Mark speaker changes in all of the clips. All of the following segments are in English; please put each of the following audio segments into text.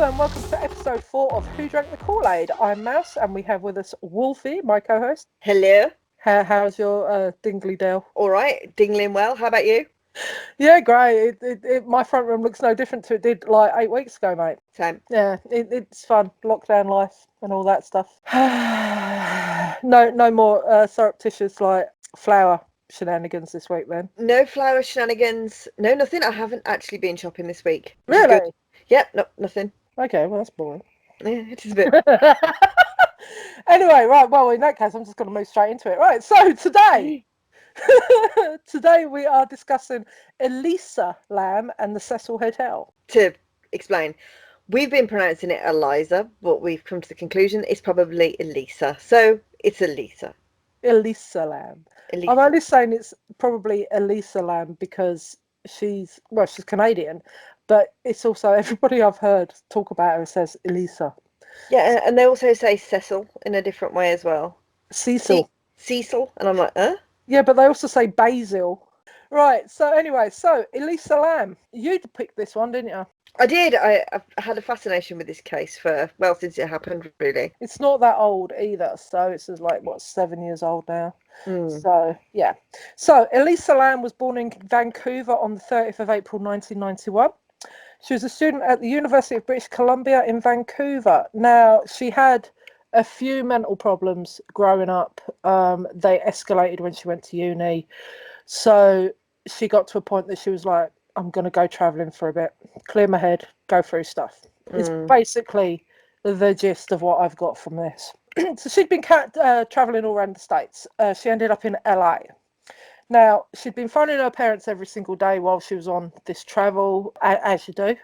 Speaker 1: and welcome to episode 4 of Who Drank the Kool-Aid. I'm Mouse, and we have with us Wolfie, my co-host.
Speaker 2: Hello.
Speaker 1: How's your Dingley Dale?
Speaker 2: All right, dingling well. How about you?
Speaker 1: Yeah, great. My front room looks no different to it did like 8 weeks ago, mate.
Speaker 2: Same.
Speaker 1: Yeah, it's fun. Lockdown life and all that stuff. No more surreptitious like flower shenanigans this week then.
Speaker 2: No flower shenanigans. No, nothing. I haven't actually been shopping this week, which is
Speaker 1: Really?
Speaker 2: good. Yep, no, nothing.
Speaker 1: Okay, well that's boring.
Speaker 2: Yeah, it is a bit.
Speaker 1: Anyway, right, well in that case I'm just going to move straight into it. Right, so today we are discussing Elisa Lam and the Cecil Hotel.
Speaker 2: To explain, we've been pronouncing it Eliza, but we've come to the conclusion it's probably Elisa. So it's Elisa.
Speaker 1: Elisa Lam.
Speaker 2: Elisa.
Speaker 1: I'm only saying it's probably Elisa Lam because she's Canadian, but it's also everybody I've heard talk about her says Elisa.
Speaker 2: Yeah, and they also say Cecil in a different way as well.
Speaker 1: Cecil.
Speaker 2: Cecil, and I'm like, huh?
Speaker 1: Yeah, but they also say Basil. Right, so anyway, Elisa Lam, you'd picked this one, didn't you?
Speaker 2: I did. I've had a fascination with this case since it happened, really.
Speaker 1: It's not that old either, so it's like, 7 years old now.
Speaker 2: Mm.
Speaker 1: So, yeah. So, Elisa Lam was born in Vancouver on the 30th of April 1991. She was a student at the University of British Columbia in Vancouver. Now, she had a few mental problems growing up. They escalated when she went to uni. So, she got to a point that she was like, I'm going to go travelling for a bit, clear my head, go through stuff. It's basically the gist of what I've got from this. So she'd been travelling all around the States. She ended up in LA. Now, she'd been phoning her parents every single day while she was on this travel, as you do.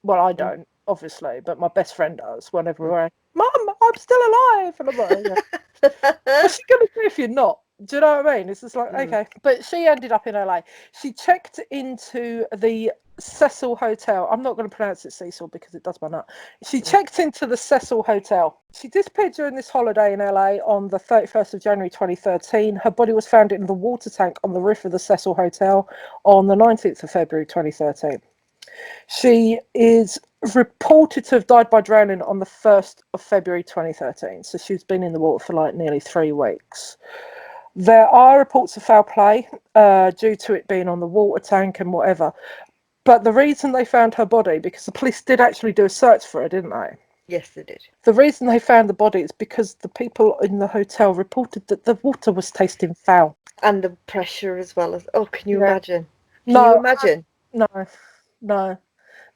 Speaker 1: Well, I don't, obviously, but my best friend does whenever we're like, Mum, I'm still alive. And I'm like, yeah. What's she going to do if you're not? Do you know what I mean? It's just like, okay. But she ended up in LA. She checked into the Cecil Hotel. I'm not going to pronounce it Cecil because it does my nut. She checked into the Cecil Hotel. She disappeared during this holiday in LA on the 31st of January 2013. Her body was found in the water tank on the roof of the Cecil Hotel on the 19th of February 2013. She is reported to have died by drowning on the 1st of February 2013. So she's been in the water for like nearly 3 weeks. There are reports of foul play due to it being on the water tank and whatever. But the reason they found her body, because the police did actually do a search for her, didn't they?
Speaker 2: Yes, they did.
Speaker 1: The reason they found the body is because the people in the hotel reported that the water was tasting foul.
Speaker 2: And the pressure as well as... Oh, can you
Speaker 1: Yeah.
Speaker 2: imagine? Can you imagine?
Speaker 1: No.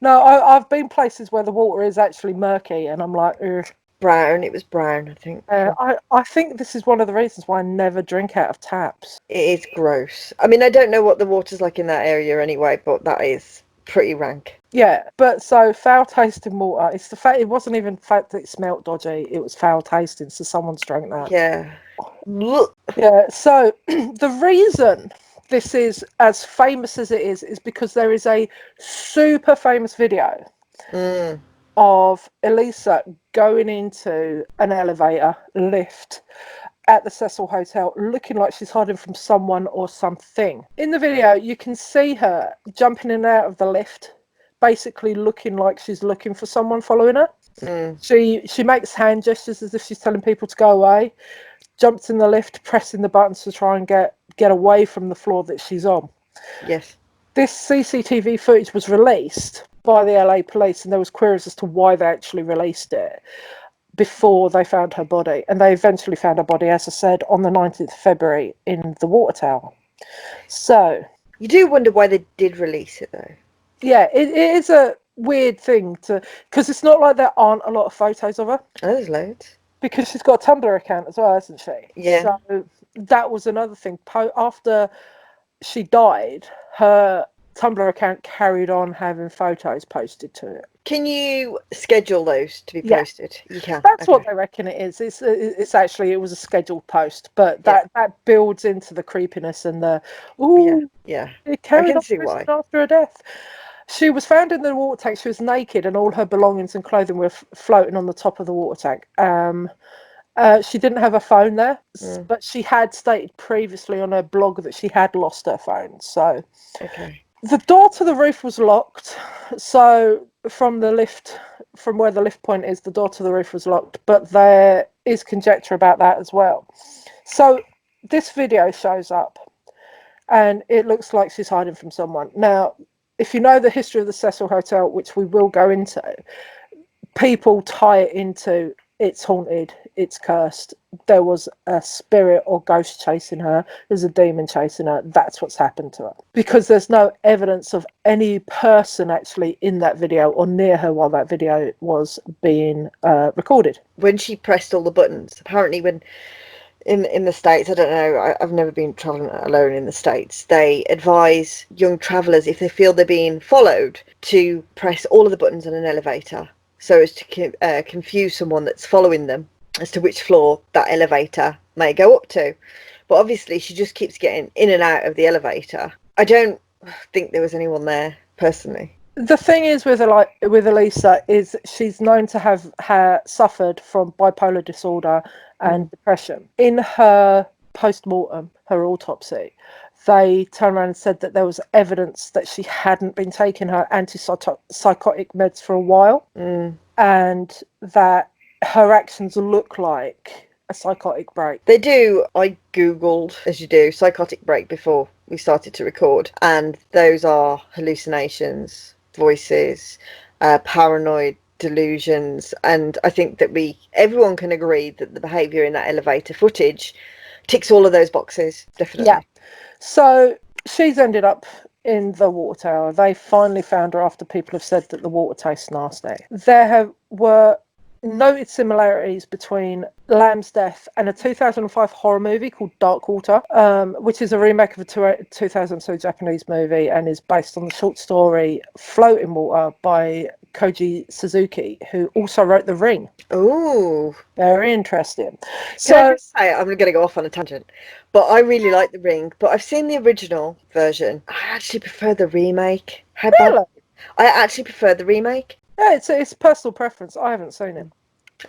Speaker 1: I've been places where the water is actually murky and I'm like, ugh.
Speaker 2: Brown. It was brown, I think.
Speaker 1: I think this is one of the reasons why I never drink out of taps.
Speaker 2: It is gross. I mean, I don't know what the water's like in that area anyway, but that is pretty rank.
Speaker 1: Yeah, but so foul tasting water, it's the fact it wasn't even the fact that it smelt dodgy, it was foul tasting, so someone's drank that.
Speaker 2: Yeah.
Speaker 1: Yeah, so the reason this is as famous as it is because there is a super famous video of Elisa going into an elevator lift at the Cecil Hotel looking like she's hiding from someone or something. In the video, you can see her jumping in and out of the lift, basically looking like she's looking for someone following her. She makes hand gestures as if she's telling people to go away, jumps in the lift, pressing the buttons to try and get away from the floor that she's on.
Speaker 2: Yes.
Speaker 1: This CCTV footage was released by the LA police, and there was queries as to why they actually released it before they found her body. And they eventually found her body, as I said, on the 19th of February in the water tower. So...
Speaker 2: You do wonder why they did release it, though.
Speaker 1: Yeah, it is a weird thing because it's not like there aren't a lot of photos of her.
Speaker 2: Oh, there's loads.
Speaker 1: Because she's got a Tumblr account as well, hasn't she?
Speaker 2: Yeah.
Speaker 1: So that was another thing. After she died, her Tumblr account carried on having photos posted to it.
Speaker 2: Can you schedule those to be posted?
Speaker 1: Yeah.
Speaker 2: You can.
Speaker 1: That's what they reckon it is. It's actually, it was a scheduled post, but that builds into the creepiness and the it carried on after her death. She was found in the water tank. She was naked and all her belongings and clothing were floating on the top of the water tank. She didn't have a phone there, but she had stated previously on her blog that she had lost her phone. So
Speaker 2: okay.
Speaker 1: The door to the roof was locked, so from the lift, from where the lift point is, the door to the roof was locked, but there is conjecture about that as well. So this video shows up and it looks like she's hiding from someone. Now, if you know the history of the Cecil Hotel, which we will go into, people tie it into it's haunted, it's cursed, there was a spirit or ghost chasing her, there's a demon chasing her, that's what's happened to her. Because there's no evidence of any person actually in that video or near her while that video was being recorded.
Speaker 2: When she pressed all the buttons, apparently when in the States, I don't know, I've never been travelling alone in the States, they advise young travellers, if they feel they're being followed, to press all of the buttons on an elevator so as to confuse someone that's following them as to which floor that elevator may go up to. But obviously she just keeps getting in and out of the elevator. I don't think there was anyone there personally.
Speaker 1: The thing is with Elisa is she's known to have suffered from bipolar disorder and depression. In her post-mortem, her autopsy, they turned around and said that there was evidence that she hadn't been taking her antipsychotic meds for a while, and that her actions look like a psychotic break.
Speaker 2: They do. I googled, as you do, psychotic break before we started to record, and those are hallucinations, voices, paranoid delusions, and I think that everyone can agree that the behaviour in that elevator footage ticks all of those boxes, definitely.
Speaker 1: Yeah. So she's ended up in the water tower. They finally found her after people have said that the water tastes nasty. There were noted similarities between Lam's death and a 2005 horror movie called Dark Water, which is a remake of a 2002 Japanese movie and is based on the short story Floating Water by Koji Suzuki, who also wrote The Ring.
Speaker 2: Oh,
Speaker 1: very interesting.
Speaker 2: So can I just say, I'm going to go off on a tangent, but I really like The Ring, but I've seen the original version. I actually prefer the remake.
Speaker 1: Really?
Speaker 2: I actually prefer the remake.
Speaker 1: Yeah, it's personal preference. I haven't seen it.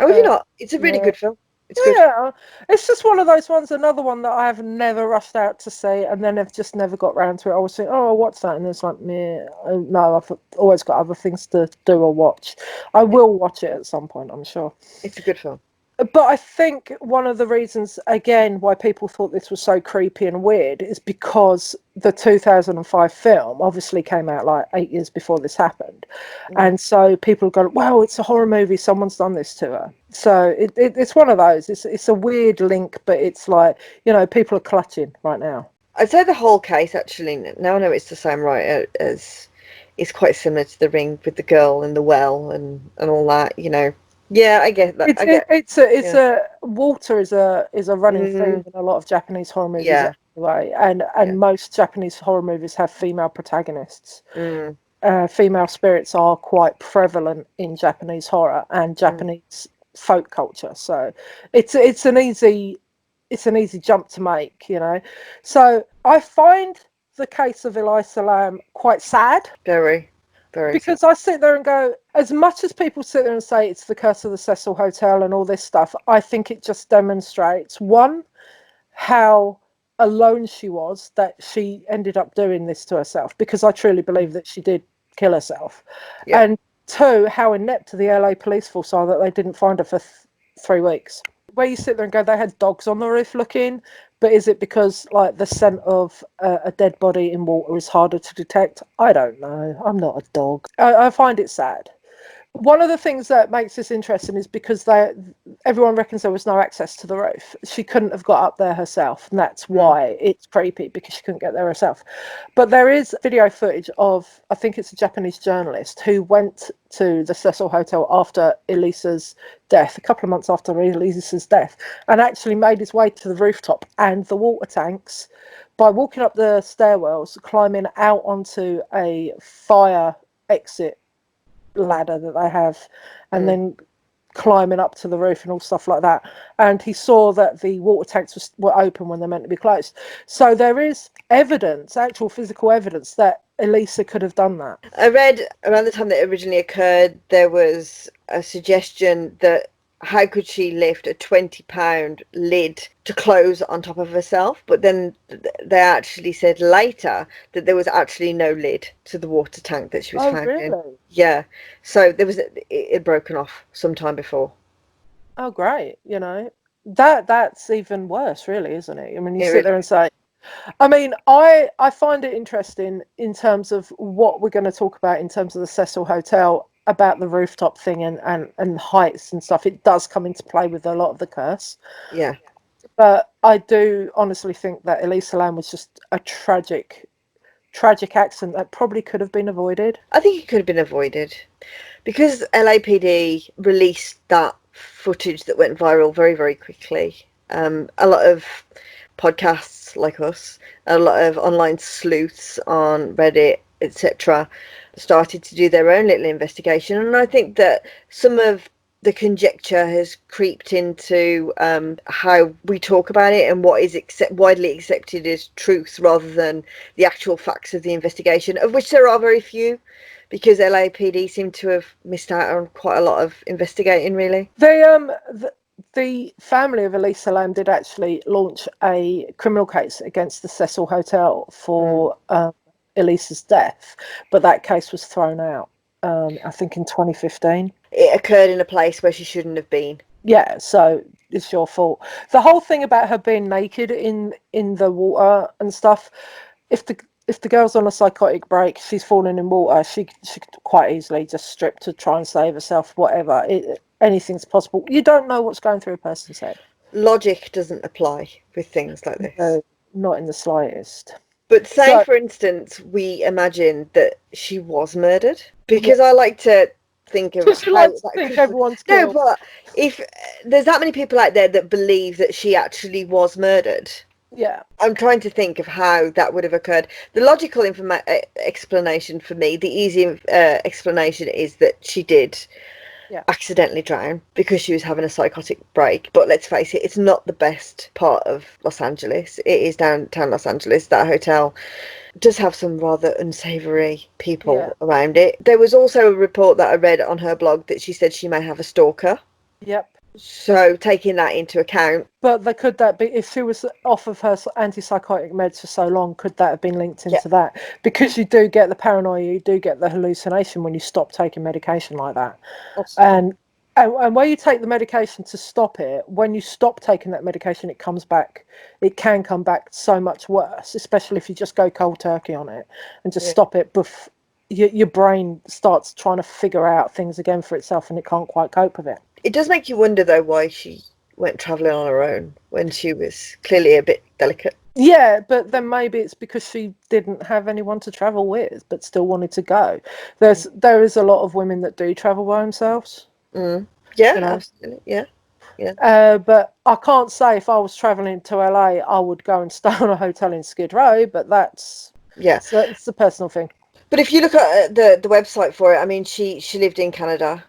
Speaker 2: Oh, you not? It's a really good film. It's good.
Speaker 1: Yeah, it's just one of those ones. Another one that I have never rushed out to see, and then I've just never got round to it. I was thinking, oh, what's that? And it's like, yeah, no, I've always got other things to do or watch. I will watch it at some point, I'm sure.
Speaker 2: It's a good film.
Speaker 1: But I think one of the reasons, again, why people thought this was so creepy and weird is because the 2005 film obviously came out like 8 years before this happened. And so people go, well, it's a horror movie, someone's done this to her. So it's one of those. It's a weird link, but it's like, people are clutching right now.
Speaker 2: I'd say the whole case, actually, now I know it's the same writer as, is quite similar to The Ring with the girl in the well and all that, Yeah, I get that.
Speaker 1: Water is a running theme in a lot of Japanese horror movies anyway, and most Japanese horror movies have female protagonists. Female spirits are quite prevalent in Japanese horror and Japanese folk culture, so it's an easy jump to make, So I find the case of Elisa Lam quite sad.
Speaker 2: Very.
Speaker 1: Because I sit there and go, as much as people sit there and say it's the curse of the Cecil Hotel and all this stuff, I think it just demonstrates, one, how alone she was, that she ended up doing this to herself, because I truly believe that she did kill herself. Yeah. And two, how inept the LA police force are that they didn't find her for 3 weeks. Where you sit there and go, they had dogs on the roof looking, but is it because like the scent of a dead body in water is harder to detect? I don't know. I'm not a dog. I find it sad. One of the things that makes this interesting is because everyone reckons there was no access to the roof. She couldn't have got up there herself, and that's why it's creepy, because she couldn't get there herself. But there is video footage of, I think it's a Japanese journalist who went to the Cecil Hotel after Elisa's death, a couple of months after Elisa's death, and actually made his way to the rooftop and the water tanks by walking up the stairwells, climbing out onto a fire exit ladder that they have, and then climbing up to the roof and all stuff like that. And he saw that the water tanks were open when they're meant to be closed. So there is evidence, actual physical evidence, that Elisa could have done that.
Speaker 2: I read around the time that it originally occurred, there was a suggestion that how could she lift a 20-pound lid to clothes on top of herself? But then they actually said later that there was actually no lid to the water tank that she was
Speaker 1: Oh,
Speaker 2: found in.
Speaker 1: really?
Speaker 2: Yeah. So it had broken off sometime before.
Speaker 1: Oh, great. That's even worse, really, isn't it? I mean, you
Speaker 2: It
Speaker 1: sit
Speaker 2: really
Speaker 1: there and say, I mean, I find it interesting in terms of what we're going to talk about in terms of the Cecil Hotel about the rooftop thing and heights and stuff. It does come into play with a lot of the curse.
Speaker 2: yeah.
Speaker 1: But I do honestly think that Elisa Lam was just a tragic accident that probably could have been avoided.
Speaker 2: I think it could have been avoided because LAPD released that footage that went viral very, very quickly. A lot of podcasts like us, a lot of online sleuths on Reddit, etc., started to do their own little investigation. And I think that some of the conjecture has creeped into how we talk about it and what is widely accepted as truth rather than the actual facts of the investigation, of which there are very few, because LAPD seem to have missed out on quite a lot of investigating, really.
Speaker 1: The family of Elisa Lam did actually launch a criminal case against the Cecil Hotel for Elisa's death, but that case was thrown out, I think in 2015.
Speaker 2: It occurred in a place where she shouldn't have been.
Speaker 1: Yeah, so it's your fault. The whole thing about her being naked in the water and stuff, if the girl's on a psychotic break, she's falling in water, she could quite easily just strip to try and save herself, whatever. Anything's possible. You don't know what's going through a person's head.
Speaker 2: Logic doesn't apply with things like this.
Speaker 1: No, not in the slightest.
Speaker 2: But say,
Speaker 1: So,
Speaker 2: for instance, we imagine that she was murdered,
Speaker 1: yeah,
Speaker 2: because I like to think of
Speaker 1: she
Speaker 2: how
Speaker 1: likes to
Speaker 2: that
Speaker 1: think
Speaker 2: could.
Speaker 1: everyone's
Speaker 2: No,
Speaker 1: killed.
Speaker 2: but if there's that many people out there that believe that she actually was murdered,
Speaker 1: Yeah,
Speaker 2: I'm trying to think of how that would have occurred. The logical explanation for me, the easy explanation, is that she did
Speaker 1: yeah,
Speaker 2: accidentally drown because she was having a psychotic break. But let's face it, it's not the best part of Los Angeles. It is downtown Los Angeles. That hotel does have some rather unsavory
Speaker 1: yeah,
Speaker 2: people around it. There was also a report that I read on her blog that she said she may have a stalker.
Speaker 1: yep.
Speaker 2: So taking that into account,
Speaker 1: But could that be, if she was off of her antipsychotic meds for so long, could that have been linked
Speaker 2: yeah,
Speaker 1: into that? Because you do get the paranoia, you do get the hallucination when you stop taking medication like that.
Speaker 2: absolutely.
Speaker 1: And where you take the medication to stop it, when you stop taking that medication, it comes back. It can come back so much worse, especially if you just go cold turkey on it and just
Speaker 2: Yeah.
Speaker 1: stop it. Your brain starts trying to figure out things again for itself, and it can't quite cope with it.
Speaker 2: It does make you wonder though why she went travelling on her own when she was clearly a bit delicate.
Speaker 1: Yeah, but then maybe it's because she didn't have anyone to travel with, but still wanted to go. There is a lot of women that do travel by themselves,
Speaker 2: Mm. Yeah,
Speaker 1: you know.
Speaker 2: absolutely. Yeah, yeah.
Speaker 1: But I can't say if I was traveling to LA, I would go and stay on a hotel in Skid Row. But
Speaker 2: Yeah.
Speaker 1: it's a personal thing.
Speaker 2: But if you look at the website for it, I mean, she lived in Canada.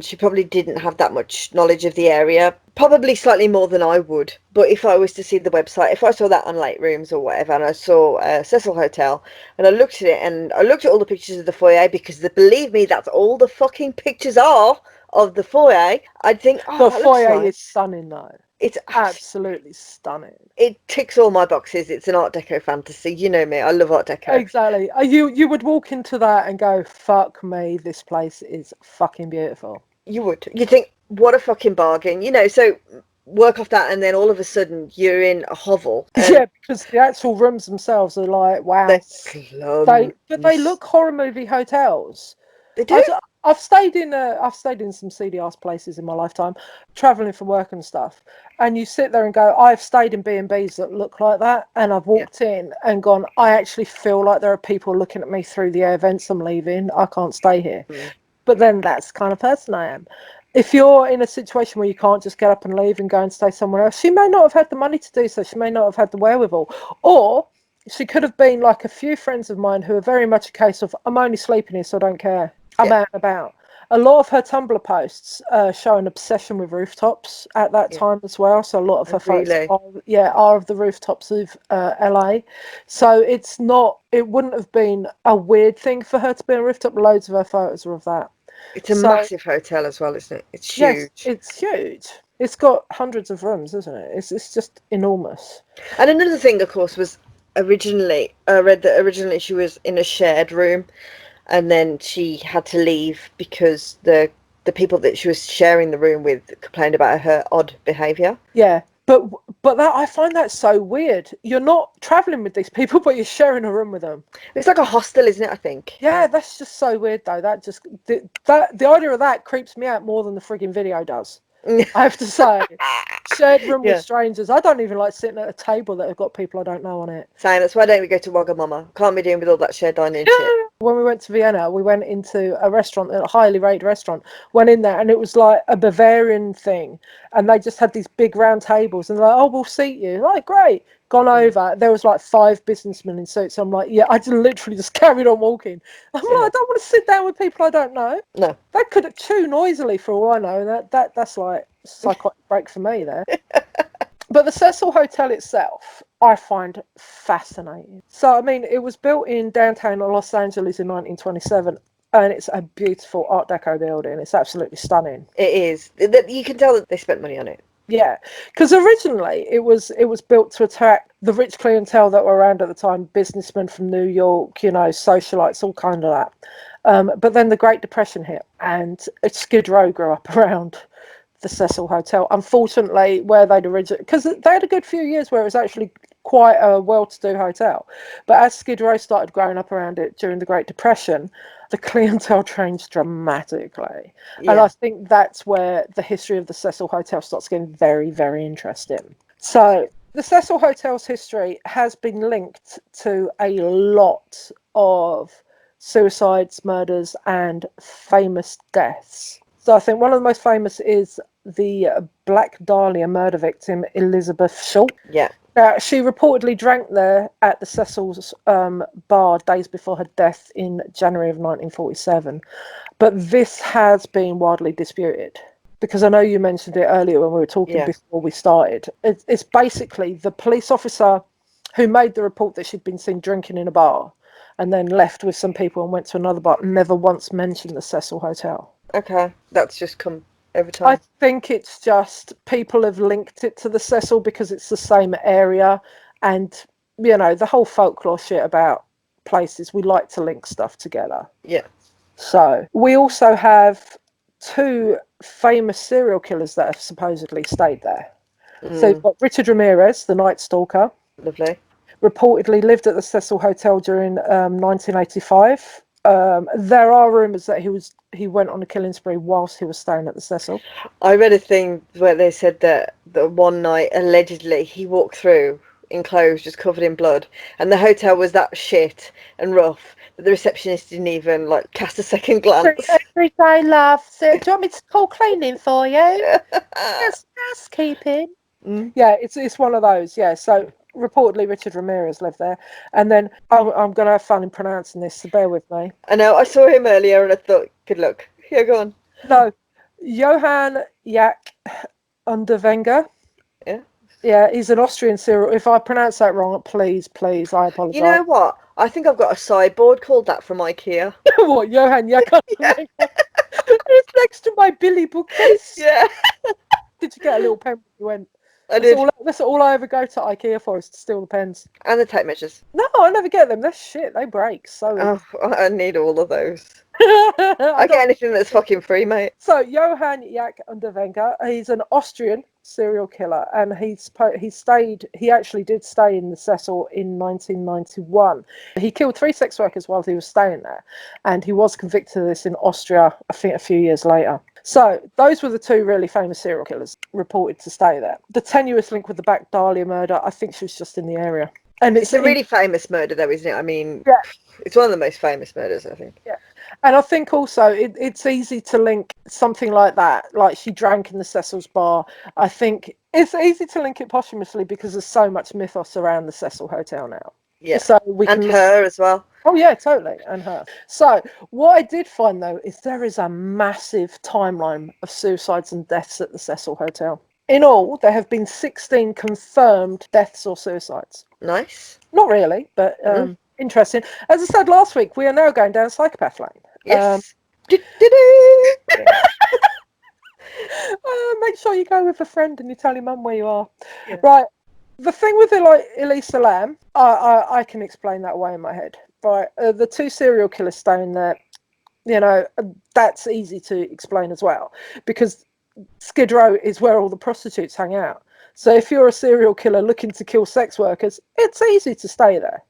Speaker 2: She probably didn't have that much knowledge of the area, probably slightly more than I would. But if I was to see the website, if I saw that on Late Rooms or whatever, and I saw Cecil Hotel, and I looked at it, and I looked at all the pictures of the foyer, because believe me, that's all the fucking pictures are of the foyer, I'd think, oh,
Speaker 1: The
Speaker 2: that looks
Speaker 1: foyer
Speaker 2: nice.
Speaker 1: is stunning, though.
Speaker 2: It's
Speaker 1: Absolutely stunning.
Speaker 2: it ticks all my boxes. It's an Art Deco fantasy. You know me, I love Art Deco.
Speaker 1: Exactly. You would walk into that and go, "Fuck me, this place is fucking beautiful."
Speaker 2: You would. You think, what a fucking bargain, so work off that, and then all of a sudden you're in a hovel and
Speaker 1: Yeah, because the actual rooms themselves are like,
Speaker 2: they're
Speaker 1: wow. But they
Speaker 2: plums.
Speaker 1: look horror movie hotels.
Speaker 2: They do.
Speaker 1: I've I've stayed in some seedy ass places in my lifetime, traveling for work and stuff. And you sit there and go, I've stayed in B&Bs that look like that, and I've
Speaker 2: Yeah.
Speaker 1: walked in and gone, I actually feel like there are people looking at me through the air vents I'm leaving. I can't stay here.
Speaker 2: Mm.
Speaker 1: But then that's the kind of person I am. If you're in a situation where you can't just get up and leave and go and stay somewhere else, she may not have had the money to do so. She may not have had the wherewithal. Or she could have been like a few friends of mine who are very much a case of, I'm only sleeping here, so I don't care. I'm
Speaker 2: Yeah.
Speaker 1: out and about. A lot of her Tumblr posts show an obsession with rooftops at that
Speaker 2: Yeah.
Speaker 1: time as well. So a lot of her photos
Speaker 2: Really.
Speaker 1: are of the rooftops of LA. So it wouldn't have been a weird thing for her to be on a rooftop. Loads of her photos are of that.
Speaker 2: It's a
Speaker 1: So
Speaker 2: massive hotel as well, isn't it? It's
Speaker 1: yes,
Speaker 2: huge.
Speaker 1: it's huge. It's got hundreds of rooms, isn't it? It's just enormous.
Speaker 2: And another thing, of course, was originally, I read that originally she was in a shared room, and then she had to leave because the people that she was sharing the room with complained about her odd behaviour.
Speaker 1: Yeah, but that I find that so weird. You're not traveling with these people, but you're sharing a room with them.
Speaker 2: It's like a hostel, isn't it, I think?
Speaker 1: Yeah, that's just so weird, though. The idea of that creeps me out more than the frigging video does. I have to say, shared room with
Speaker 2: Yeah.
Speaker 1: strangers. I don't even like sitting at a table that have got people I don't know on it.
Speaker 2: Saying that's why don't we go to Wagamama? Can't be doing with all that shared dining shit.
Speaker 1: When we went to Vienna, we went into a restaurant, a highly rated restaurant. Went in there, and it was like a Bavarian thing, and they just had these big round tables, and they're like, "Oh, we'll seat you." Like, great. Gone over. There was like 5 businessmen in suits. I'm like, yeah. I just literally just carried on walking. I'm like,
Speaker 2: Yeah.
Speaker 1: I don't want to sit down with people I don't know.
Speaker 2: No.
Speaker 1: They could chew noisily for all I know. That's like psychotic break for me there. But the Cecil Hotel itself, I find fascinating. So, I mean, it was built in downtown Los Angeles in 1927, and it's a beautiful Art Deco building. It's absolutely stunning.
Speaker 2: It is. You can tell that they spent money on it.
Speaker 1: Yeah, because originally it was built to attract the rich clientele that were around at the time, businessmen from New York, socialites, all kind of that. But then the Great Depression hit, and Skid Row grew up around the Cecil Hotel. Unfortunately, where they'd originally, because they had a good few years where it was actually quite a well-to-do hotel, but as Skid Row started growing up around it during the Great Depression, the clientele changed dramatically. And I
Speaker 2: Yeah.
Speaker 1: think that's where the history of the Cecil Hotel starts getting very, very interesting. So the Cecil Hotel's history has been linked to a lot of suicides, murders, and famous deaths. So I think one of the most famous is the Black Dahlia murder victim, Elizabeth Short.
Speaker 2: Yeah.
Speaker 1: She reportedly drank there at the Cecil's bar days before her death in January of 1947. But this has been widely disputed because I know you mentioned it earlier when we were talking
Speaker 2: Yeah.
Speaker 1: before we started. It's basically the police officer who made the report that she'd been seen drinking in a bar and then left with some people and went to another bar and never once mentioned the Cecil Hotel.
Speaker 2: Okay. That's just come over
Speaker 1: I
Speaker 2: time.
Speaker 1: think it's just people have linked it to the Cecil because it's the same area, and the whole folklore shit about places, we like to link stuff together.
Speaker 2: Yeah.
Speaker 1: So we also have 2 famous serial killers that have supposedly stayed there. So you've
Speaker 2: Mm,
Speaker 1: got Richard Ramirez, the Night Stalker,
Speaker 2: lovely.
Speaker 1: reportedly lived at the Cecil Hotel during 1985. There are rumours that he went on a killing spree whilst he was staying at the Cecil.
Speaker 2: I read a thing where they said that one night allegedly he walked through in clothes just covered in blood, and the hotel was that shit and rough that the receptionist didn't even like cast a second glance.
Speaker 1: Every day, love. So, do you want me to call cleaning for you? Yes, housekeeping.
Speaker 2: Mm.
Speaker 1: Yeah, it's one of those. Yeah, so reportedly Richard Ramirez lived there, and then I'm going to have fun in pronouncing this, so bear with me.
Speaker 2: I know. I saw him earlier and I thought, good luck. Yeah, go on.
Speaker 1: No, Johann Jak Underwenger.
Speaker 2: Yeah.
Speaker 1: Yeah, he's an Austrian serial. If I pronounce that wrong, please, I
Speaker 2: You know
Speaker 1: apologise.
Speaker 2: what? I think I've got a sideboard called that from IKEA.
Speaker 1: What, Johann Jak
Speaker 2: Yeah.
Speaker 1: Underwenger? It's next to my Billy bookcase.
Speaker 2: Yeah,
Speaker 1: Did you get a little pen when you went?
Speaker 2: I
Speaker 1: That's
Speaker 2: did.
Speaker 1: all. That's all I ever go to IKEA for is to steal the pens.
Speaker 2: And the tape measures.
Speaker 1: No, I never get them. They're shit. They break so
Speaker 2: Oh,
Speaker 1: easy.
Speaker 2: I need all of those.
Speaker 1: I
Speaker 2: I get
Speaker 1: don't.
Speaker 2: anything that's fucking free, mate.
Speaker 1: So Johann Jak Underwenger, he's an Austrian serial killer, and he actually did stay in the Cecil in 1991. He killed 3 sex workers while he was staying there, and he was convicted of this in Austria, I think, a few years later. So those were the 2 really famous serial killers reported to stay there. The tenuous link with the Black Dahlia murder, I think she was just in the area. And
Speaker 2: It's a really famous murder, though, isn't it? I mean,
Speaker 1: yeah,
Speaker 2: it's one of the most famous murders, I think.
Speaker 1: yeah. And I think also it's easy to link something like that, like she drank in the Cecil's bar. I think it's easy to link it posthumously because there's so much mythos around the Cecil Hotel now.
Speaker 2: Yeah.
Speaker 1: So we
Speaker 2: And
Speaker 1: can.
Speaker 2: her as well.
Speaker 1: Oh yeah, totally, and her. So what I did find though is there is a massive timeline of suicides and deaths at the Cecil Hotel. In all, there have been 16 confirmed deaths or suicides.
Speaker 2: Nice.
Speaker 1: Not really, but
Speaker 2: Mm.
Speaker 1: interesting. As I said last week, we are now going down psychopath lane.
Speaker 2: Yes.
Speaker 1: Make sure you go with a friend and you tell your mum where you are.
Speaker 2: Yeah.
Speaker 1: Right. The thing with Elisa Lam, I can explain that away in my head. Right. The two serial killers staying there, that's easy to explain as well, because Skid Row is where all the prostitutes hang out. So if you're a serial killer looking to kill sex workers, it's easy to stay there.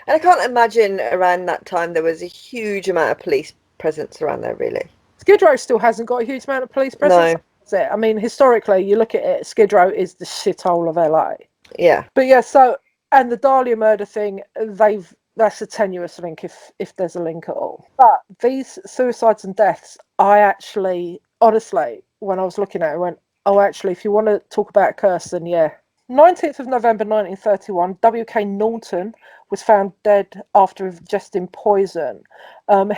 Speaker 2: And I can't imagine around that time there was a huge amount of police presence around there, really.
Speaker 1: Skid Row still hasn't got a huge amount of police presence.
Speaker 2: No.
Speaker 1: That's it. I mean, historically, you look at it, Skid Row is the shithole of LA.
Speaker 2: Yeah.
Speaker 1: But yeah, so, and the Dahlia murder thing, that's a tenuous link if there's a link at all. But these suicides and deaths, I actually, honestly, when I was looking at it, I went, oh, actually, if you want to talk about a curse, then yeah. 19th of November 1931, W.K. Norton was found dead after ingesting poison.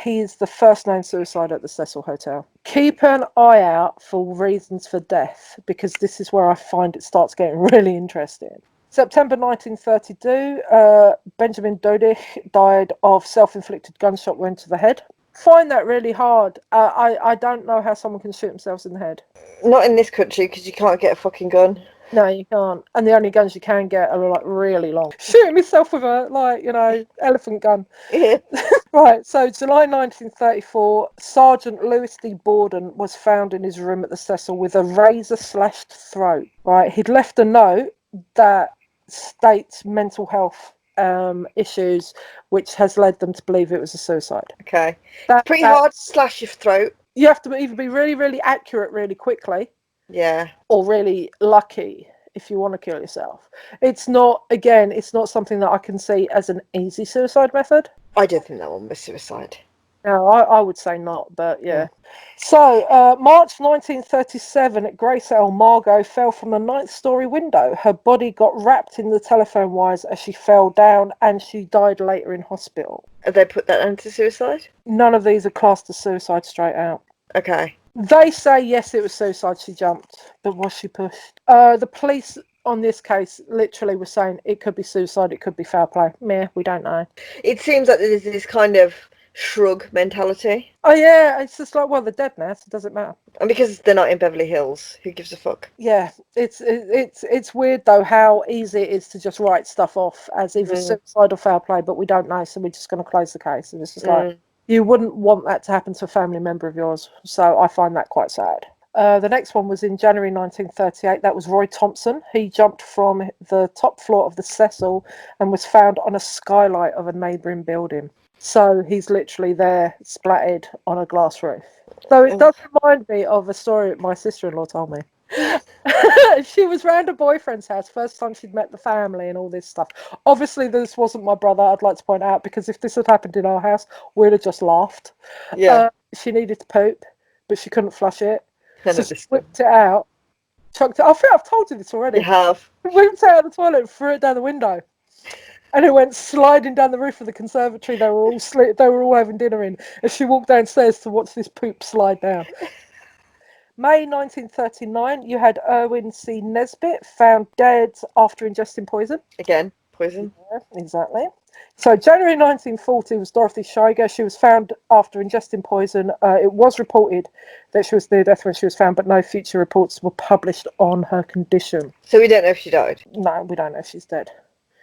Speaker 1: He is the first known suicide at the Cecil Hotel. Keep an eye out for reasons for death, because this is where I find it starts getting really interesting. September 1932, Benjamin Dodich died of self-inflicted gunshot wound to the head. Find that really hard. I don't know how someone can shoot themselves in the head.
Speaker 2: Not in this country, because you can't get a fucking gun.
Speaker 1: No, you can't. And the only guns you can get are like really long. Shooting myself with a elephant gun.
Speaker 2: Yeah.
Speaker 1: Right, so July 1934, Sergeant Lewis D. Borden was found in his room at the Cecil with a razor-slashed throat. Right, he'd left a note that states mental health issues, which has led them to believe it was a suicide.
Speaker 2: Okay. It's pretty hard to slash your throat.
Speaker 1: You have to either be really, really accurate really quickly.
Speaker 2: Yeah.
Speaker 1: Or really lucky if you want to kill yourself. It's not something that I can see as an easy suicide method.
Speaker 2: I don't think that one was suicide.
Speaker 1: No, I would say not, but yeah. So, March 1937, Grace L. Margot fell from a 9th-story window. Her body got wrapped in the telephone wires as she fell down, and she died later in hospital.
Speaker 2: Have they put that into suicide?
Speaker 1: None of these are classed as suicide straight out.
Speaker 2: Okay.
Speaker 1: They say, yes, it was suicide, she jumped, but was she pushed? The police on this case literally were saying it could be suicide, it could be foul play. Meh, we don't know.
Speaker 2: It seems like there's this kind of shrug mentality.
Speaker 1: Oh yeah, it's just like, well, they're dead now, so it doesn't matter.
Speaker 2: And because they're not in Beverly Hills, who gives a fuck?
Speaker 1: Yeah, it's weird though how easy it is to just write stuff off as either suicide or foul play, but we don't know, so we're just going to close the case. And it's just like, you wouldn't want that to happen to a family member of yours, so I find that quite sad. The next one was in January 1938. That was Roy Thompson. He jumped from the top floor of the Cecil and was found on a skylight of a neighbouring building. So he's literally there, splattered on a glass roof. So it does remind me of a story my sister-in-law told me. She was round her boyfriend's house, first time she'd met the family and all this stuff. Obviously, this wasn't my brother, I'd like to point out, because if this had happened in our house, we'd have just laughed.
Speaker 2: Yeah.
Speaker 1: She needed to poop, but she couldn't flush it. So she
Speaker 2: This
Speaker 1: whipped it out, chucked it. I think I've told you this already.
Speaker 2: You have.
Speaker 1: Whipped it out of the toilet and threw it down the window. And it went sliding down the roof of the conservatory they were all having dinner in. And she walked downstairs to watch this poop slide down. May 1939, you had Erwin C. Nesbitt found dead after ingesting poison.
Speaker 2: Again, poison.
Speaker 1: Yeah, exactly. So January 1940 was Dorothy Shiger. She was found after ingesting poison. It was reported that she was near death when she was found, but no future reports were published on her condition.
Speaker 2: So we don't know if she died?
Speaker 1: No, we don't know if she's dead.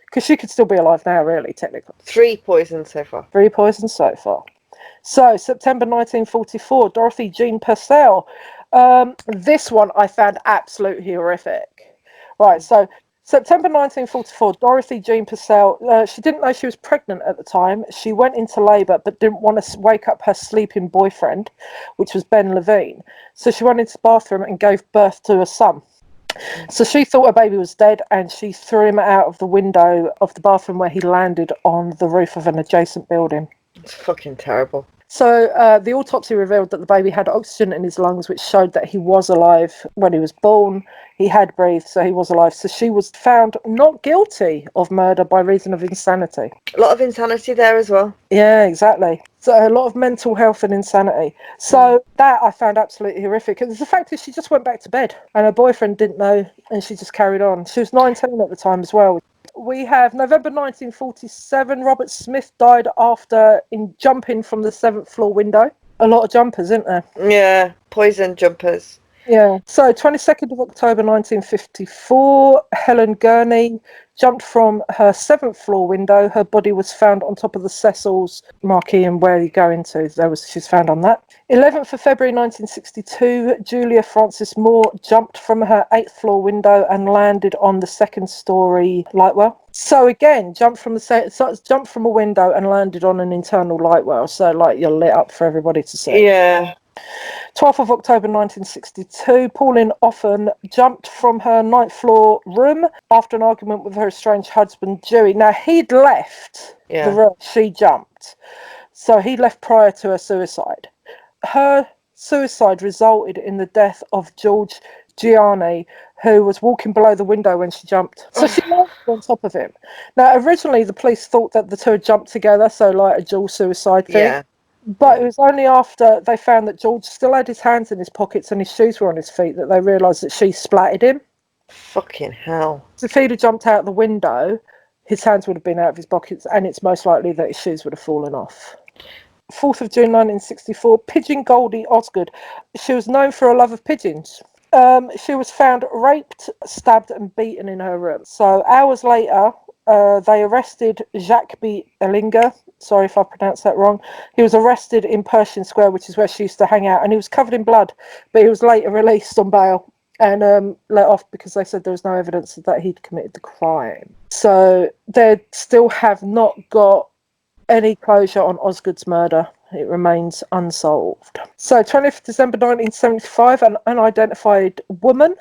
Speaker 1: Because she could still be alive now, really, technically.
Speaker 2: 3 poisons so far.
Speaker 1: 3 poisons so far. So, September 1944, Dorothy Jean Purcell. This one I found absolutely horrific. Right, so September 1944, Dorothy Jean Purcell, she didn't know she was pregnant at the time. She went into labour but didn't want to wake up her sleeping boyfriend, which was Ben Levine. So she went into the bathroom and gave birth to a son. So she thought her baby was dead and she threw him out of the window of the bathroom where he landed on the roof of an adjacent building.
Speaker 2: It's fucking terrible.
Speaker 1: So the autopsy revealed that the baby had oxygen in his lungs, which showed that he was alive when he was born. He had breathed, so he was alive. So she was found not guilty of murder by reason of insanity.
Speaker 2: A lot of insanity there as well.
Speaker 1: Yeah, exactly. So a lot of mental health and insanity. So that I found absolutely horrific. And the fact is she just went back to bed and her boyfriend didn't know and she just carried on. She was 19 at the time as well. We have November 1947. Robert Smith died after jumping from the 7th floor window. A lot of jumpers, isn't there?
Speaker 2: Yeah, poison jumpers.
Speaker 1: Yeah. So, 22nd of October 1954, Helen Gurney jumped from her seventh floor window. Her body was found on top of the Cecil's marquee, and where you go into, she's found on that. 11th of February 1962, Julia Frances Moore jumped from her eighth floor window and landed on the second story light well. So again, jumped from a window and landed on an internal light well. So like you're lit up for everybody to see.
Speaker 2: Yeah.
Speaker 1: 12th of October 1962, Pauline Offen jumped from her ninth floor room after an argument with her estranged husband, Dewey. Now, he'd left the room, she jumped. So he left prior to her suicide. Her suicide resulted in the death of George Gianni, who was walking below the window when she jumped. So she landed on top of him. Now, originally, the police thought that the two had jumped together, so like a dual suicide thing.
Speaker 2: Yeah.
Speaker 1: But it was only after they found that George still had his hands in his pockets and his shoes were on his feet that they realised that she splatted him.
Speaker 2: Fucking hell.
Speaker 1: So if he'd have jumped out the window, his hands would have been out of his pockets and it's most likely that his shoes would have fallen off. 4th of June 1964, Pigeon Goldie Osgood. She was known for her love of pigeons. She was found raped, stabbed and beaten in her room. So hours later, they arrested Jacques B. Ellinger. Sorry if I pronounced that wrong. He was arrested in Pershing Square, which is where she used to hang out, and he was covered in blood, but he was later released on bail and let off because they said there was no evidence that he'd committed the crime. So they still have not got any closure on Osgood's murder. It remains unsolved. So 20th December 1975, an unidentified woman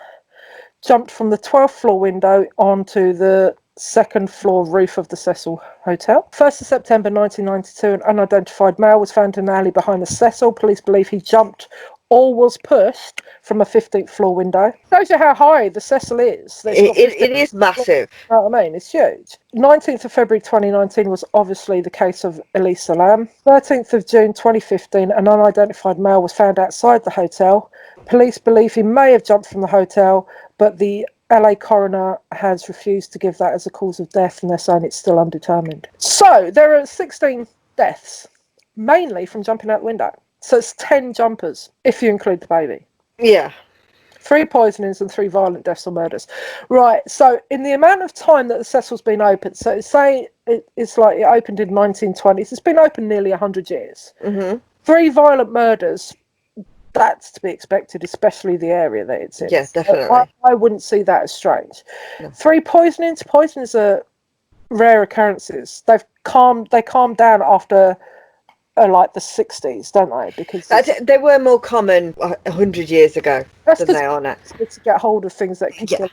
Speaker 1: jumped from the 12th floor window onto the second floor roof of the Cecil Hotel. 1st of September 1992, an unidentified male was found in an alley behind the Cecil. Police believe he jumped or was pushed from a 15th floor window. Shows you how high the Cecil is.
Speaker 2: It is massive.
Speaker 1: You know what I mean? It's huge. 19th of February 2019 was obviously the case of Elisa Lam. 13th of June 2015, an unidentified male was found outside the hotel. Police believe he may have jumped from the hotel, but the LA coroner has refused to give that as a cause of death, and they're saying it's still undetermined. So there are 16 deaths, mainly from jumping out the window. So it's 10 jumpers, if you include the baby.
Speaker 2: Yeah. 3
Speaker 1: poisonings and 3 violent deaths or murders. Right, so in the amount of time that the Cecil's been open, so say it's like it opened in 1920s, it's been open nearly 100 years.
Speaker 2: Mm-hmm.
Speaker 1: 3 violent murders, that's to be expected, especially the area that it's in.
Speaker 2: Yes, definitely.
Speaker 1: I wouldn't see that as strange.
Speaker 2: No.
Speaker 1: 3 poisonings are rare occurrences. They calmed down after like the 60s, don't they? Because
Speaker 2: they were more common 100 years ago than they are now.
Speaker 1: To get hold of things that can kill.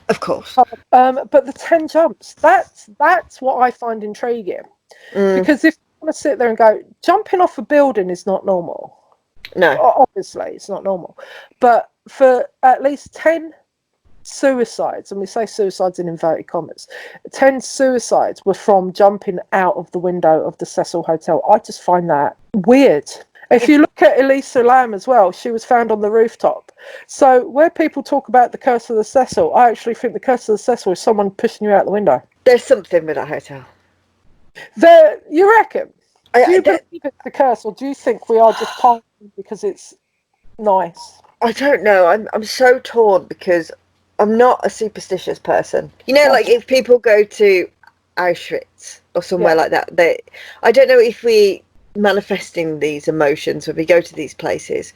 Speaker 2: Of course.
Speaker 1: But the 10 jumps, that's what I find intriguing. Because if you want to sit there and go, jumping off a building is not normal.
Speaker 2: No.
Speaker 1: Obviously, it's not normal. But for at least 10 suicides, and we say suicides in inverted commas, 10 suicides were from jumping out of the window of the Cecil Hotel. I just find that weird. If you look at Elisa Lam as well, she was found on the rooftop. So where people talk about the curse of the Cecil, I actually think the curse of the Cecil is someone pushing you out the window.
Speaker 2: There's something with that hotel.
Speaker 1: You reckon? Do you believe it's the curse, or do you think we are just partying because it's nice?
Speaker 2: I don't know. I'm so torn because I'm not a superstitious person. You know, like if people go to Auschwitz or somewhere like that, I don't know if we manifesting these emotions when we go to these places,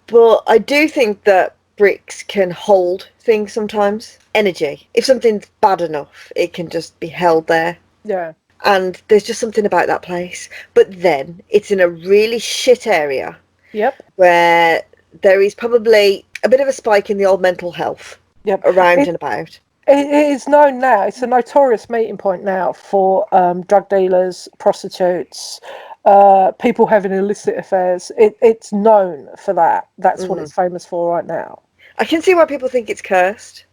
Speaker 2: but I do think that bricks can hold things sometimes. Energy. If something's bad enough, it can just be held there.
Speaker 1: Yeah.
Speaker 2: And there's just something about that place. But then it's in a really shit area.
Speaker 1: Yep.
Speaker 2: Where there is probably a bit of a spike in the old mental health.
Speaker 1: Yep.
Speaker 2: Around and about.
Speaker 1: It is known now. It's a notorious meeting point now for drug dealers, prostitutes, people having illicit affairs. It's known for that. That's what it's famous for right now.
Speaker 2: I can see why people think it's cursed.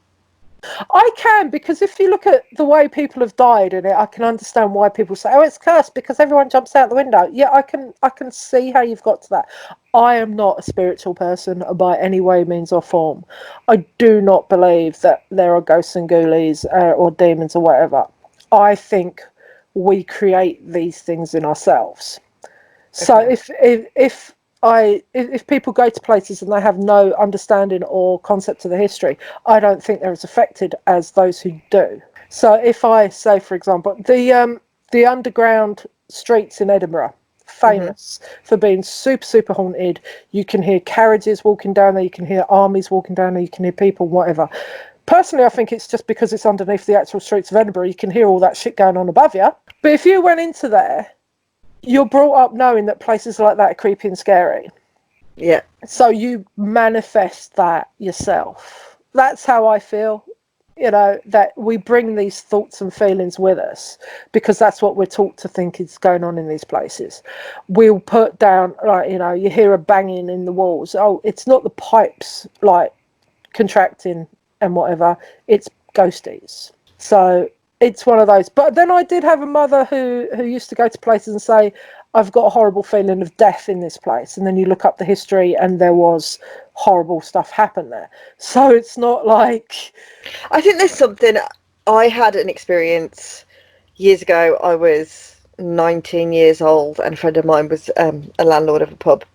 Speaker 1: I can, because if you look at the way people have died in it, I can understand why people say, oh, it's cursed because everyone jumps out the window. Yeah, I can see how you've got to that. I am not a spiritual person by any way, means or form. I do not believe that there are ghosts and ghoulies or demons or whatever. I think we create these things in ourselves. So
Speaker 2: Okay.
Speaker 1: if people go to places and they have no understanding or concept of the history, I don't think they're as affected as those who do. So if I say, for example, the underground streets in Edinburgh,
Speaker 2: Mhm.
Speaker 1: famous for being super, super haunted. You can hear carriages walking down there, you can hear armies walking down there, you can hear people, whatever. Personally, I think it's just because it's underneath the actual streets of Edinburgh, you can hear all that shit going on above you. But if you went into there, you're brought up knowing that places like that are creepy and scary.
Speaker 2: Yeah.
Speaker 1: So you manifest that yourself. That's how I feel. That we bring these thoughts and feelings with us because that's what we're taught to think is going on in these places. We'll put down, like, you hear a banging in the walls. Oh, it's not the pipes, like, contracting and whatever, it's ghosties. So it's one of those. But then I did have a mother who used to go to places and say, I've got a horrible feeling of death in this place. And then you look up the history and there was horrible stuff happen there. So it's not like...
Speaker 2: I think there's something. I had an experience years ago. I was 19 years old, and a friend of mine was a landlord of a pub.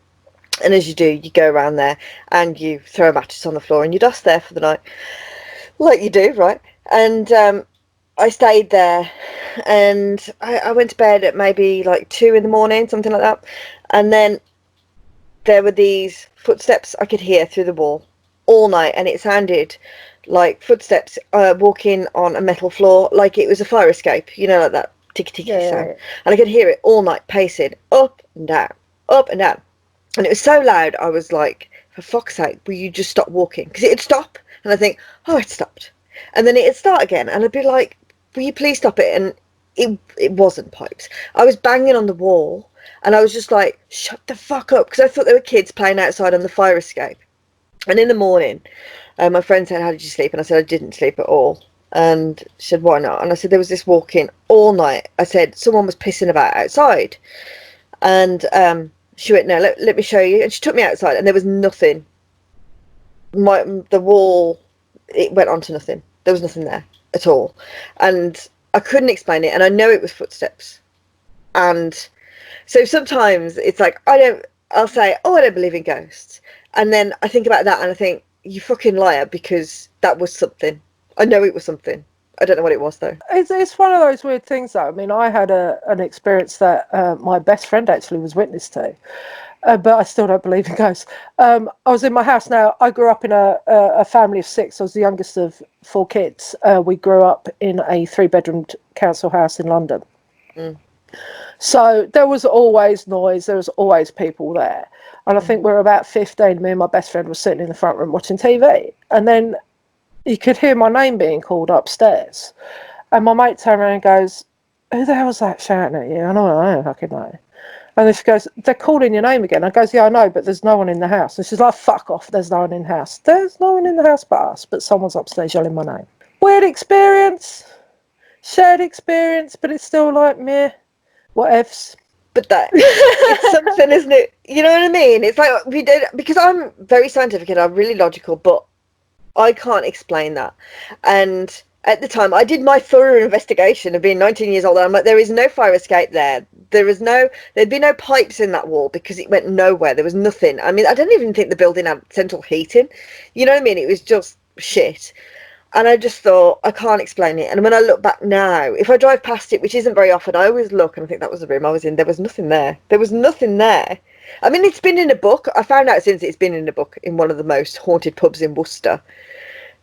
Speaker 2: And as you do, you go around there and you throw a mattress on the floor and you dust there for the night, like you do, right? And I stayed there, and I went to bed at maybe like 2 in the morning, something like that. And then there were these footsteps I could hear through the wall all night, and it sounded like footsteps walking on a metal floor, like it was a fire escape, like that ticky ticky sound.
Speaker 1: Yeah.
Speaker 2: And I could hear it all night, pacing up and down, up and down. And it was so loud, I was like, for fuck's sake, will you just stop walking? Because it'd stop, and I think, oh, it stopped. And then it'd start again, and I'd be like, will you please stop it? And it wasn't pipes. I was banging on the wall, and I was just like, shut the fuck up, because I thought there were kids playing outside on the fire escape. And in the morning, my friend said, how did you sleep? And I said, I didn't sleep at all. And she said, why not? And I said, there was this walking all night. I said, someone was pissing about outside. And she went, no, let me show you. And she took me outside, and there was nothing. The wall, it went on to nothing. There was nothing there at all. And I couldn't explain it. And I know it was footsteps. And so sometimes it's like, I'll say, oh, I don't believe in ghosts. And then I think about that and I think, you fucking liar, because that was something. I know it was something. I don't know what it was, though.
Speaker 1: It's one of those weird things, though. I mean, I had an experience that my best friend actually was witness to, but I still don't believe in ghosts. I was in my house. Now, I grew up in a family of 6. I was the youngest of 4 kids. We grew up in a 3-bedroom council house in London.
Speaker 2: Mm.
Speaker 1: So there was always noise. There was always people there. And I think we were about 15. Me and my best friend were sitting in the front room watching TV. And then you could hear my name being called upstairs. And my mate turned around and goes, who the hell's that shouting at you? I don't fucking know. And then she goes, they're calling your name again. I goes, yeah, I know, but there's no one in the house. And she's like, fuck off, there's no one in the house. There's no one in the house but us, but someone's upstairs yelling my name. Weird experience, shared experience, but it's still like, meh, whatevs.
Speaker 2: But that, it's something, isn't it? You know what I mean? It's like, we did, because I'm very scientific and I'm really logical, but I can't explain that. And at the time, I did my thorough investigation of being 19 years old. And I'm like, there is no fire escape there. There'd be no pipes in that wall because it went nowhere. There was nothing. I mean, I don't even think the building had central heating. You know what I mean? It was just shit. And I just thought, I can't explain it. And when I look back now, if I drive past it, which isn't very often, I always look and I think that was the room I was in. There was nothing there. There was nothing there. I mean, it's been in a book. I found out since it's been in a book in one of the most haunted pubs in Worcester.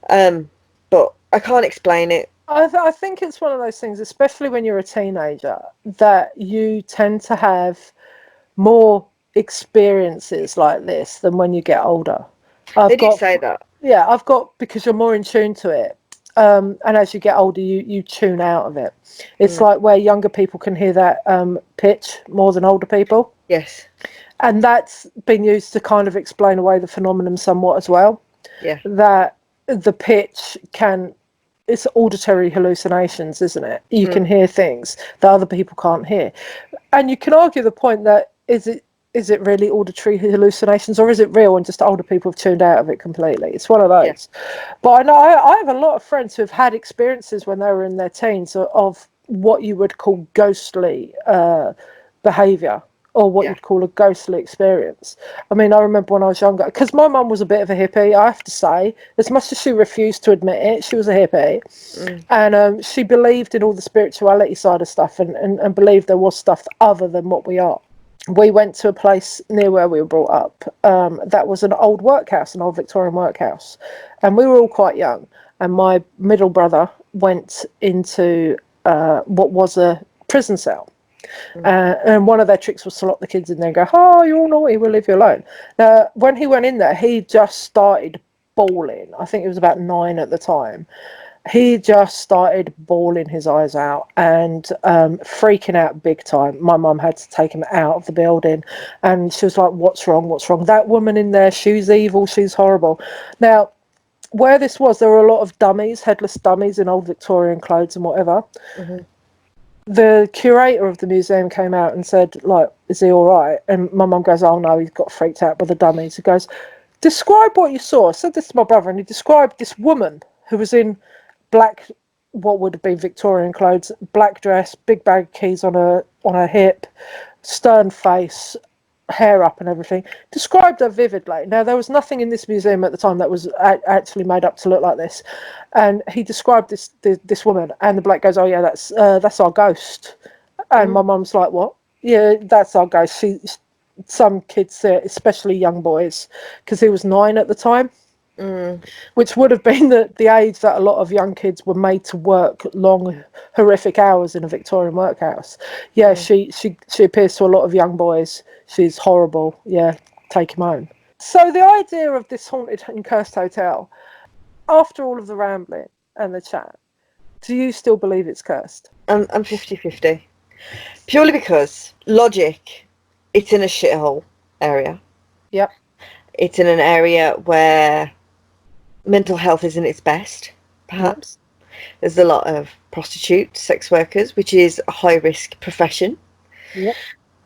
Speaker 2: But I can't explain it.
Speaker 1: I think it's one of those things, especially when you're a teenager, that you tend to have more experiences like this than when you get older.
Speaker 2: They do say that.
Speaker 1: Yeah, because you're more in tune to it. And as you get older, you tune out of it. It's like where younger people can hear that pitch more than older people.
Speaker 2: Yes.
Speaker 1: And that's been used to kind of explain away the phenomenon somewhat as well.
Speaker 2: Yeah.
Speaker 1: That the pitch it's auditory hallucinations, isn't it? You can hear things that other people can't hear. And you can argue the point that is it really auditory hallucinations, or is it real and just older people have tuned out of it completely? It's one of those. Yeah. But I know I have a lot of friends who have had experiences when they were in their teens of what you would call ghostly behaviour or what you'd call a ghostly experience. I mean, I remember when I was younger, because my mum was a bit of a hippie, I have to say. As much as she refused to admit it, she was a hippie. And she believed in all the spirituality side of stuff, and believed there was stuff other than what we are. We went to a place near where we were brought up that was an old workhouse, an old Victorian workhouse. And we were all quite young. And my middle brother went into what was a prison cell. And one of their tricks was to lock the kids in there and go, "Oh, you're all naughty, we'll leave you alone." Now, when he went in there, he just started bawling. I think he was about 9 at the time. He just started bawling his eyes out and freaking out big time. My mum had to take him out of the building, and she was like, "What's wrong? What's wrong? That woman in there, she's evil, she's horrible." Now, where this was, there were a lot of dummies, headless dummies in old Victorian clothes and whatever. The curator of the museum came out and said, like, "Is he all right?" And my mum goes, "Oh no, he's got freaked out by the dummies." He goes, "Describe what you saw." I said this to my brother, and he described this woman who was in black, what would have been Victorian clothes, black dress, big bag of keys on her hip, stern face, hair up and everything. Described her vividly. Now, there was nothing in this museum at the time that was actually made up to look like this. And he described this woman, and the bloke goes, "Oh yeah, that's our ghost." And my mum's like, "What?" "Yeah, that's our ghost." Some kids say it, especially young boys, because he was 9 at the time. Which would have been the age that a lot of young kids were made to work long, horrific hours in a Victorian workhouse. Yeah, she appears to a lot of young boys. She's horrible. Yeah, take him home. So the idea of this haunted and cursed hotel, after all of the rambling and the chat, do you still believe it's cursed?
Speaker 2: I'm 50-50. Purely because logic, it's in a shithole area.
Speaker 1: Yep.
Speaker 2: It's in an area where mental health isn't its best, perhaps. There's a lot of prostitutes, sex workers, which is a high-risk profession.
Speaker 1: Yep.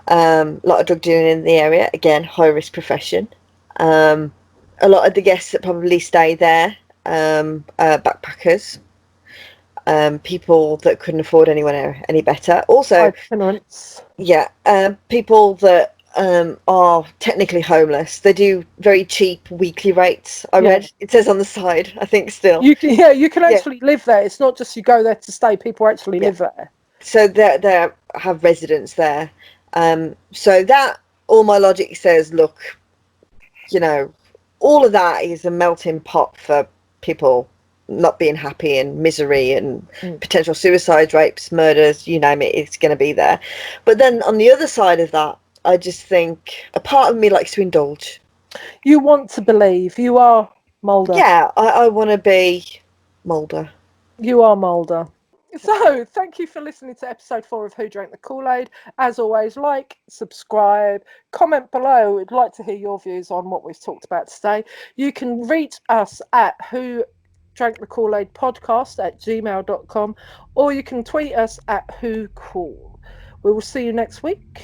Speaker 2: A lot of drug dealing in the area, again, high-risk profession. A lot of the guests that probably stay there, backpackers, people that couldn't afford anyone any better. Also, people that are technically homeless. They do very cheap weekly rates. I read it says on the side, I think still.
Speaker 1: You can actually live there. It's not just you go there to stay. People actually live there.
Speaker 2: So they have residents there. So that, all my logic says, look, all of that is a melting pot for people not being happy and misery and potential suicides, rapes, murders, you name it, it's going to be there. But then on the other side of that, I just think a part of me likes to indulge.
Speaker 1: You want to believe. You are Mulder.
Speaker 2: Yeah, I want to be Mulder.
Speaker 1: You are Mulder. So, thank you for listening to episode 4 of Who Drank the Kool-Aid. As always, like, subscribe, comment below. We'd like to hear your views on what we've talked about today. You can reach us at Who Drank the Kool-Aid podcast at gmail.com, or you can tweet us at Who Cool. We will see you next week.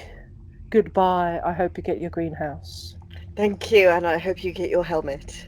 Speaker 1: Goodbye. I hope you get your greenhouse.
Speaker 2: Thank you, and I hope you get your helmet.